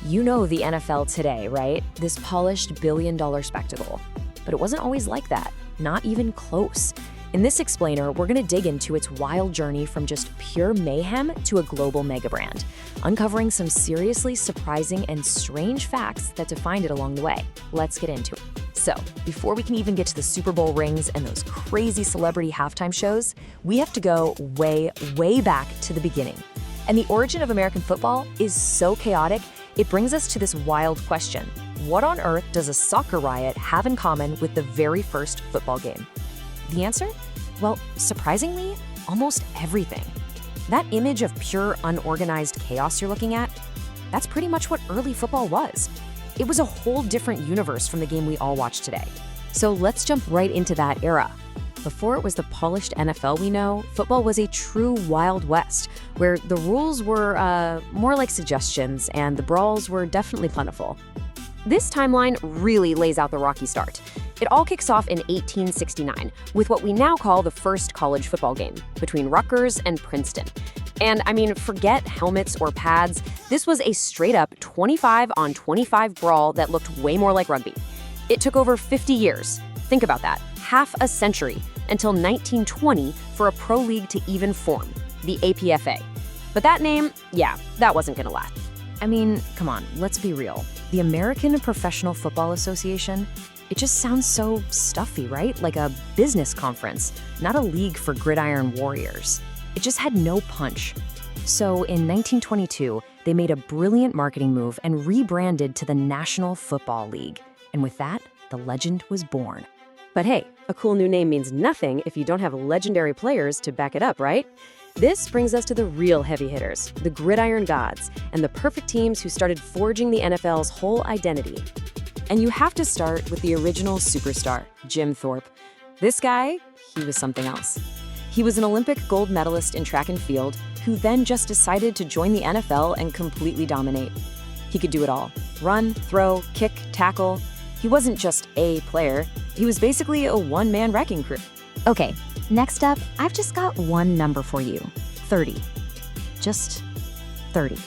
You know the NFL today, right? This polished billion-dollar spectacle. But it wasn't always like that, not even close. In this explainer, we're going to dig into its wild journey from just pure mayhem to a global mega brand, uncovering some seriously surprising and strange facts that defined it along the way. Let's get into it. So, before we can even get to the Super Bowl rings and those crazy celebrity halftime shows, we have to go way, way back to the beginning. And the origin of American football is so chaotic, it brings us to this wild question. What on earth does a soccer riot have in common with the very first football game? The answer? Well, surprisingly, almost everything. That image of pure, unorganized chaos you're looking at, that's pretty much what early football was. It was a whole different universe from the game we all watch today. So let's jump right into that era. Before it was the polished NFL we know, football was a true Wild West, where the rules were more like suggestions and the brawls were definitely plentiful. This timeline really lays out the rocky start. It all kicks off in 1869 with what we now call the first college football game between Rutgers and Princeton. And I mean, forget helmets or pads. This was a straight-up 25-on-25 brawl that looked way more like rugby. It took over 50 years. Think about that. Half a century until 1920 for a pro league to even form, the APFA. But that name, yeah, that wasn't gonna last. I mean, come on, let's be real. The American Professional Football Association, it just sounds so stuffy, right? Like a business conference, not a league for gridiron warriors. It just had no punch. So in 1922, they made a brilliant marketing move and rebranded to the National Football League. And with that, the legend was born. But hey, a cool new name means nothing if you don't have legendary players to back it up, right? This brings us to the real heavy hitters, the gridiron gods, and the perfect teams who started forging the NFL's whole identity. And you have to start with the original superstar, Jim Thorpe. This guy, he was something else. He was an Olympic gold medalist in track and field who then just decided to join the NFL and completely dominate. He could do it all. Run, throw, kick, tackle. He wasn't just a player. He was basically a one-man wrecking crew. Okay, next up, I've just got one number for you, 30. Just 30.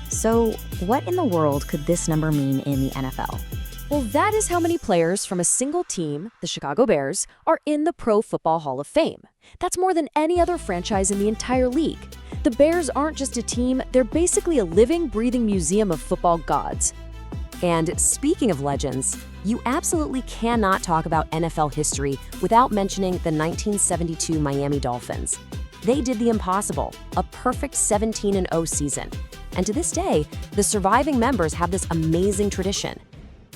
So what in the world could this number mean in the NFL? Well, that is how many players from a single team, the Chicago Bears, are in the Pro Football Hall of Fame. That's more than any other franchise in the entire league. The Bears aren't just a team, they're basically a living, breathing museum of football gods. And speaking of legends, you absolutely cannot talk about NFL history without mentioning the 1972 Miami Dolphins. They did the impossible, a perfect 17-0 season. And to this day, the surviving members have this amazing tradition.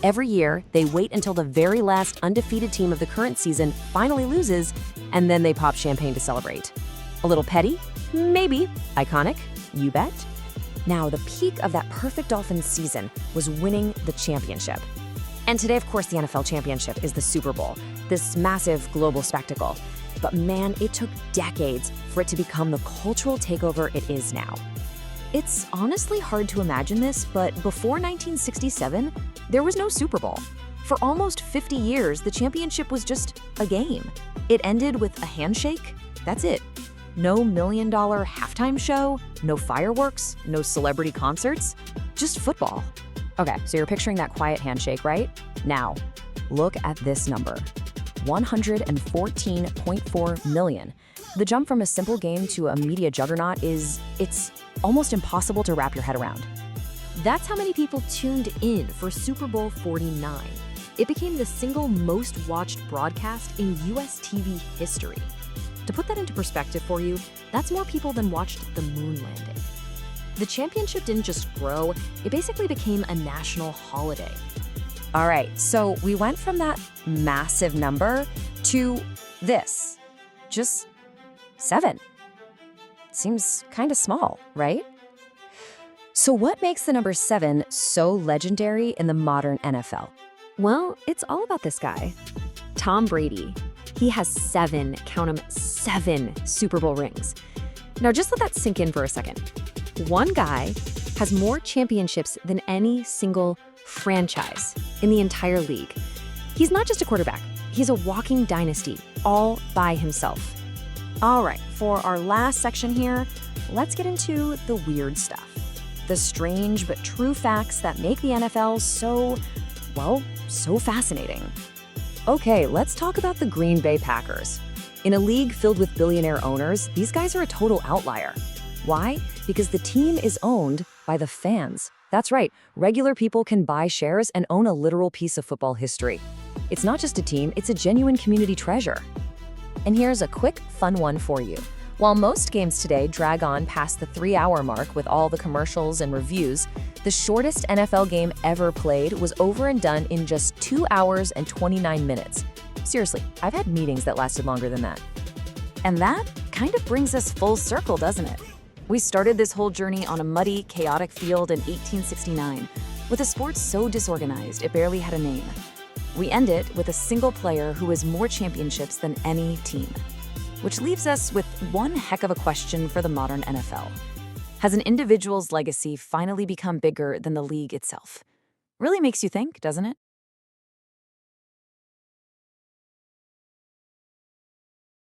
Every year, they wait until the very last undefeated team of the current season finally loses, and then they pop champagne to celebrate. A little petty? Maybe. Iconic? You bet. Now, the peak of that perfect Dolphins season was winning the championship. And today, of course, the NFL championship is the Super Bowl, this massive global spectacle. But man, it took decades for it to become the cultural takeover it is now. It's honestly hard to imagine this, but before 1967, there was no Super Bowl. For almost 50 years, the championship was just a game. It ended with a handshake. That's it. No million-dollar halftime show, no fireworks, no celebrity concerts, just football. Okay, so you're picturing that quiet handshake, right? Now, look at this number, 114.4 million. The jump from a simple game to a media juggernaut it's almost impossible to wrap your head around. That's how many people tuned in for Super Bowl 49. It became the single most watched broadcast in US TV history. To put that into perspective for you, that's more people than watched the moon landing. The championship didn't just grow, it basically became a national holiday. All right, so we went from that massive number to this, just 7. Seems kind of small, right? So what makes the number 7 so legendary in the modern NFL? Well, it's all about this guy, Tom Brady. He has 7, count 'em, 7 Super Bowl rings. Now just let that sink in for a second. One guy has more championships than any single franchise in the entire league. He's not just a quarterback, he's a walking dynasty all by himself. All right, for our last section here, let's get into the weird stuff. The strange but true facts that make the NFL so fascinating. Okay, let's talk about the Green Bay Packers. In a league filled with billionaire owners, these guys are a total outlier. Why? Because the team is owned by the fans. That's right, regular people can buy shares and own a literal piece of football history. It's not just a team, it's a genuine community treasure. And here's a quick, fun one for you. While most games today drag on past the 3-hour mark with all the commercials and reviews, the shortest NFL game ever played was over and done in just 2 hours and 29 minutes. Seriously, I've had meetings that lasted longer than that. And that kind of brings us full circle, doesn't it? We started this whole journey on a muddy, chaotic field in 1869, with a sport so disorganized it barely had a name. We end it with a single player who has more championships than any team. Which leaves us with one heck of a question for the modern NFL. Has an individual's legacy finally become bigger than the league itself? Really makes you think, doesn't it?